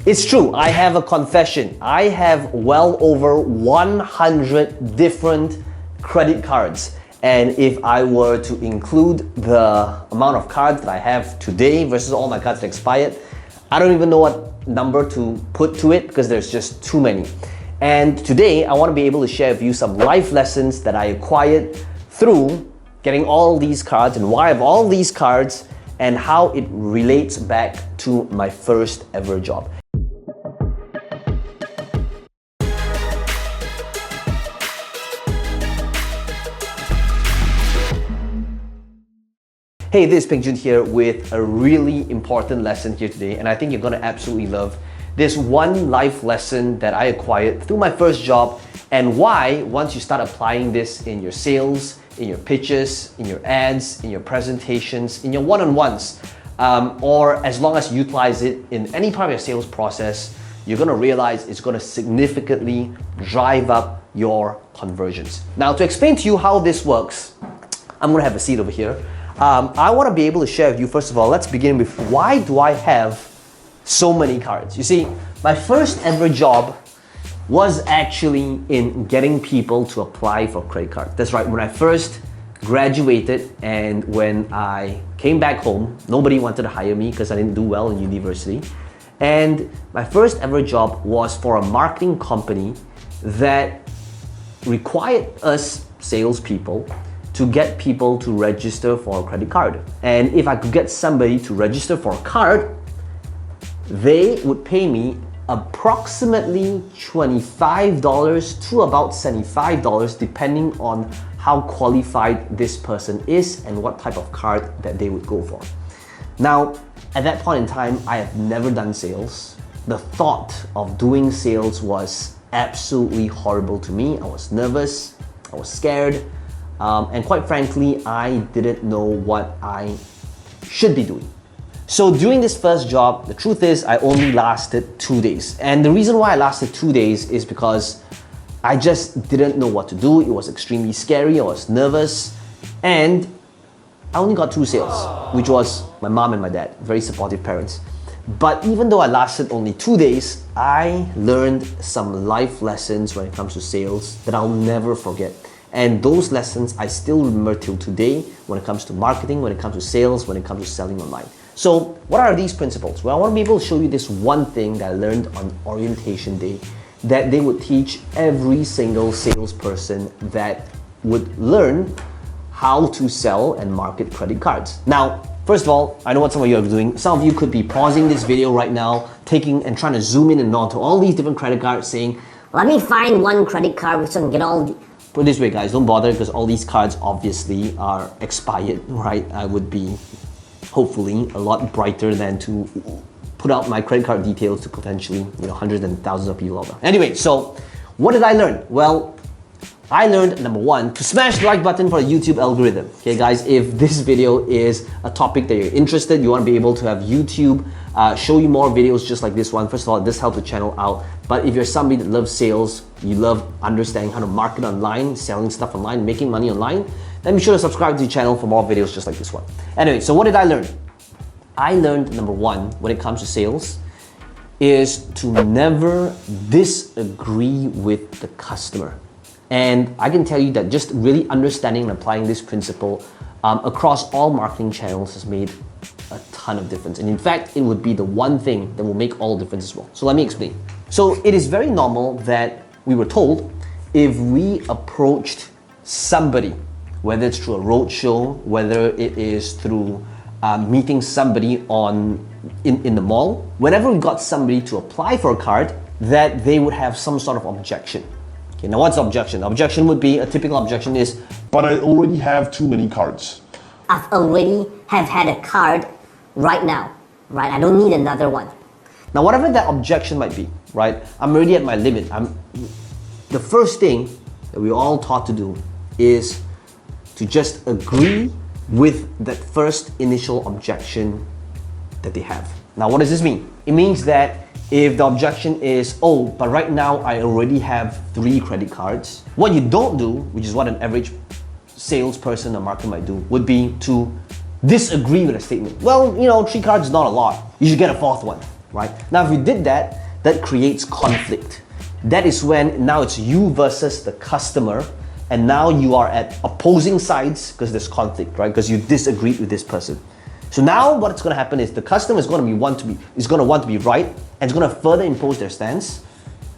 It's true, I have a confession. I have well over 100 different credit cards. And if I were to include the amount of cards that I have today versus all my cards that expired, I don't even know what number to put to it because there's just too many. And today, I want to be able to share with you some life lessons that I acquired through getting all these cards and why I have all these cards and how it relates back to my first ever job. Hey, this is Peng Joon here with a really important lesson here today, and I think you're gonna absolutely love this one life lesson that I acquired through my first job, and why once you start applying this in your sales, in your pitches, in your ads, in your presentations, in your one-on-ones, or as long as you utilize it in any part of your sales process, you're gonna realize it's gonna significantly drive up your conversions. Now, to explain to you how this works, I'm gonna have a seat over here. I want to be able to share with you, first of all, let's begin with why do I have so many cards? You see, my first ever job was actually in getting people to apply for credit cards. That's right, when I first graduated and when I came back home, nobody wanted to hire me because I didn't do well in university. And my first ever job was for a marketing company that required us salespeople to get people to register for a credit card. And if I could get somebody to register for a card, they would pay me approximately $25 to about $75 depending on how qualified this person is and what type of card that they would go for. Now, at that point in time, I have never done sales. The thought of doing sales was absolutely horrible to me. I was nervous, I was scared, and quite frankly, I didn't know what I should be doing. So during this first job, the truth is I only lasted 2 days. And the reason why I lasted 2 days is because I just didn't know what to do. It was extremely scary, I was nervous, and I only got 2 sales, which was my mom and my dad, very supportive parents. But even though I lasted only 2 days, I learned some life lessons when it comes to sales that I'll never forget. And those lessons I still remember till today when it comes to marketing, when it comes to sales, when it comes to selling online. So what are these principles? Well, I want to be able to show you this one thing that I learned on orientation day that they would teach every single salesperson that would learn how to sell and market credit cards. Now, first of all, I know what some of you are doing. Some of you could be pausing this video right now, taking and trying to zoom in and onto all these different credit cards saying, let me find one credit card so I can get all the... Put it this way, guys, don't bother because all these cards obviously are expired, right? I would be hopefully a lot brighter than to put out my credit card details to potentially, hundreds and thousands of people out there. Anyway, so what did I learn? Well, I learned, number one, to smash the like button for the YouTube algorithm. Okay, guys, if this video is a topic that you're interested, you want to be able to have YouTube show you more videos just like this one. First of all, this helps the channel out. But if you're somebody that loves sales, you love understanding how to market online, selling stuff online, making money online, then be sure to subscribe to the channel for more videos just like this one. Anyway, so what did I learn? I learned, number one, when it comes to sales, is to never disagree with the customer. And I can tell you that just really understanding and applying this principle across all marketing channels has made a ton of difference. And in fact, it would be the one thing that will make all difference as well. So let me explain. So it is very normal that we were told if we approached somebody, whether it's through a roadshow, whether it is through meeting somebody in the mall, whenever we got somebody to apply for a card, that they would have some sort of objection. Okay, now what's the objection? The objection would be, a typical objection is, but I already have too many cards. I've already have had a card right now, right? I don't need another one. Now, whatever that objection might be, right? I'm already at my limit. The first thing that we're all taught to do is to just agree with that first initial objection that they have. Now, what does this mean? It means that if the objection is, oh, but right now I already have 3 credit cards, what you don't do, which is what an average salesperson or marketer might do, would be to disagree with a statement. Well, 3 cards is not a lot. You should get a 4th one. right? Now, if you did that, that creates conflict. That is when now it's you versus the customer, and now you are at opposing sides because there's conflict, right? Because you disagreed with this person. So now what's going to happen is the customer is going to want to be right, and it's going to further impose their stance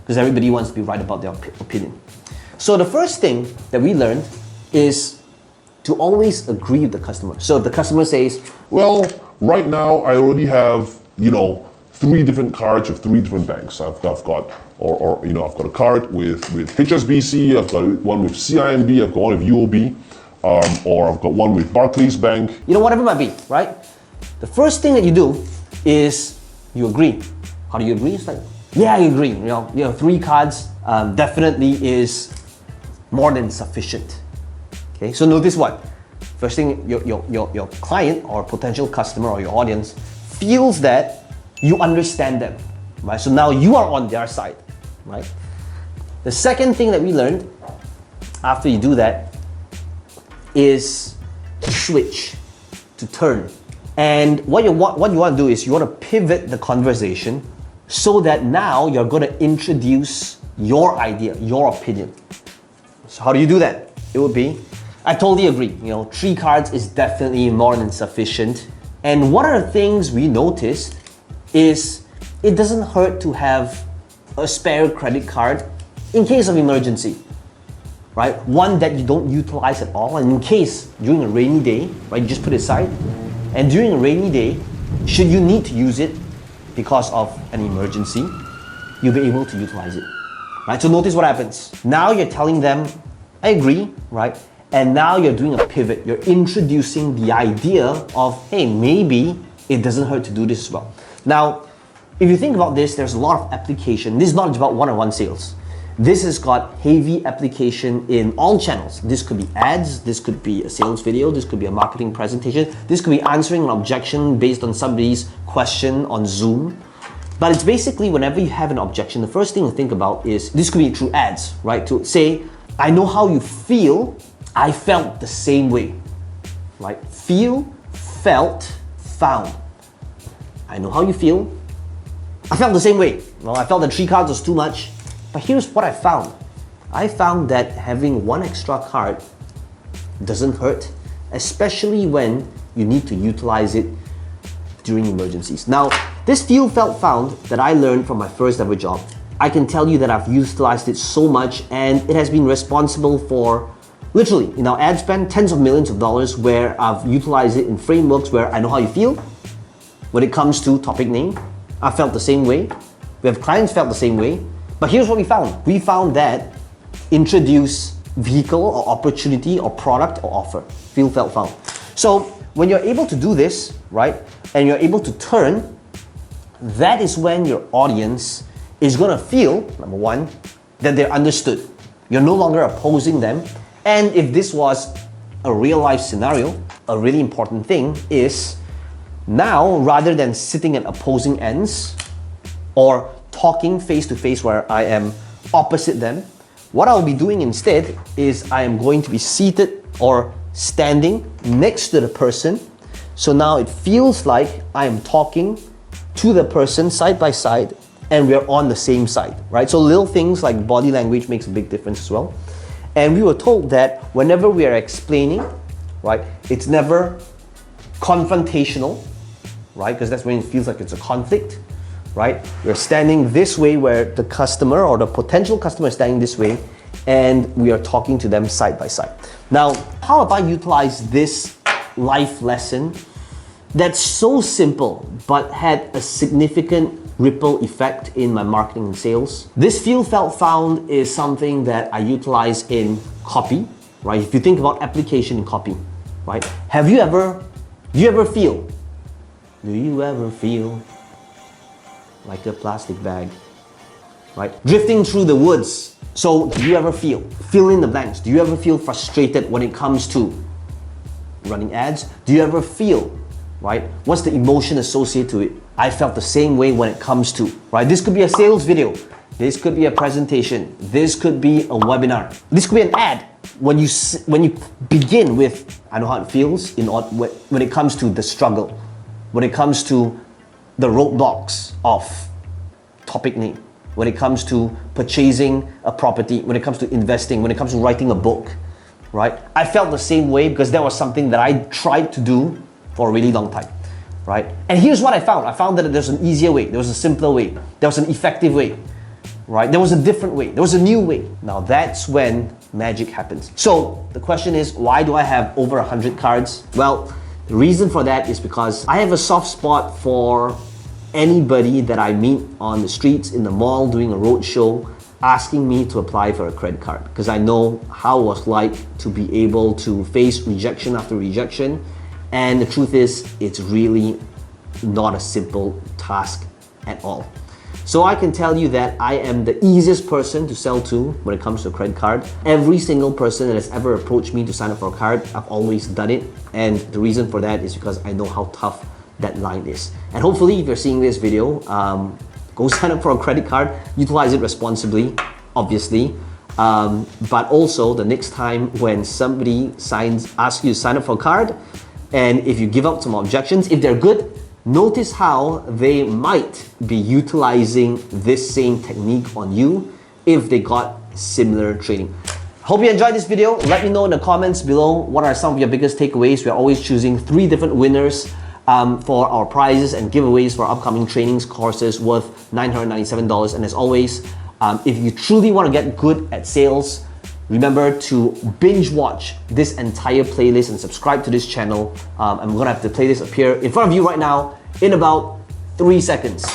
because everybody wants to be right about their opinion. So the first thing that we learned is to always agree with the customer. So if the customer says, Well, right now I already have, 3 different cards of 3 different banks. I've got I've got a card with HSBC, I've got one with CIMB, I've got one with UOB, or I've got one with Barclays Bank. whatever it might be, right? The first thing that you do is you agree. How do you agree? It's like, yeah, I agree. 3 cards definitely is more than sufficient. Okay, so notice what? First thing, your client or potential customer or your audience feels that you understand them, right? So now you are on their side, right? The second thing that we learned after you do that is to switch, to turn. And what you want to do is you want to pivot the conversation so that now you're going to introduce your idea, your opinion. So how do you do that? It would be, I totally agree. 3 cards is definitely more than sufficient. And one of the things we noticed is it doesn't hurt to have a spare credit card in case of emergency, right? One that you don't utilize at all, and in case during a rainy day, right, you just put it aside. And during a rainy day, should you need to use it because of an emergency, you'll be able to utilize it, right? So notice what happens. Now you're telling them, I agree, right? And now you're doing a pivot. You're introducing the idea of, hey, maybe it doesn't hurt to do this as well. Now, if you think about this, there's a lot of application. This is not just about one-on-one sales. This has got heavy application in all channels. This could be ads, this could be a sales video, this could be a marketing presentation, this could be answering an objection based on somebody's question on Zoom. But it's basically whenever you have an objection, the first thing to think about is, this could be through ads, right? To say, I know how you feel, I felt the same way, right? Feel, felt, found. I know how you feel, I felt the same way. Well, I felt that 3 cards was too much. But here's what I found. I found that having 1 extra card doesn't hurt, especially when you need to utilize it during emergencies. Now, this feel, felt, found that I learned from my first ever job, I can tell you that I've utilized it so much, and it has been responsible for literally, in our ad spend, tens of millions of dollars, where I've utilized it in frameworks where I know how you feel. When it comes to topic name, I felt the same way. We have clients felt the same way. But here's what we found. We found that introduce vehicle or opportunity or product or offer. Feel, felt, found. So when you're able to do this, right, and you're able to turn, that is when your audience is gonna feel, number 1, that they're understood. You're no longer opposing them. And if this was a real life scenario, a really important thing is now, rather than sitting at opposing ends or talking face to face where I am opposite them, what I'll be doing instead is I am going to be seated or standing next to the person. So now it feels like I am talking to the person side by side and we're on the same side, right? So little things like body language makes a big difference as well. And we were told that whenever we are explaining, right, it's never confrontational, right? Because that's when it feels like it's a conflict, right? We're standing this way where the customer or the potential customer is standing this way, and we are talking to them side by side. Now, how have I utilized this life lesson that's so simple but had a significant ripple effect in my marketing and sales? This feel, felt, found is something that I utilize in copy, right? If you think about application in copy, right? Do you ever feel like a plastic bag, right? Drifting through the woods. So do you ever feel? Fill in the blanks. Do you ever feel frustrated when it comes to running ads? Do you ever feel, right? What's the emotion associated to it? I felt the same way when it comes to, right? This could be a sales video. This could be a presentation. This could be a webinar. This could be an ad. When you begin with, I know how it feels when it comes to the struggle, when it comes to the roadblocks of topic name, when it comes to purchasing a property, when it comes to investing, when it comes to writing a book, right? I felt the same way because that was something that I tried to do for a really long time, right? And here's what I found. I found that there's an easier way, there was a simpler way, there was an effective way, right? There was a different way, there was a new way. Now that's when magic happens. So the question is, why do I have over 100 cards? Well, the reason for that is because I have a soft spot for anybody that I meet on the streets, in the mall, doing a road show, asking me to apply for a credit card, because I know how it was like to be able to face rejection after rejection. And the truth is, it's really not a simple task at all. So I can tell you that I am the easiest person to sell to when it comes to a credit card. Every single person that has ever approached me to sign up for a card, I've always done it. And the reason for that is because I know how tough that line is. And hopefully, if you're seeing this video, go sign up for a credit card, utilize it responsibly, obviously. But also, the next time when somebody asks you to sign up for a card, and if you give out some objections, if they're good, notice how they might be utilizing this same technique on you if they got similar training. Hope you enjoyed this video. Let me know in the comments below what are some of your biggest takeaways. We're always choosing 3 different winners for our prizes and giveaways for upcoming trainings courses worth $997. And as always, if you truly want to get good at sales, remember to binge watch this entire playlist and subscribe to this channel. I'm gonna have the playlist appear in front of you right now in about 3 seconds.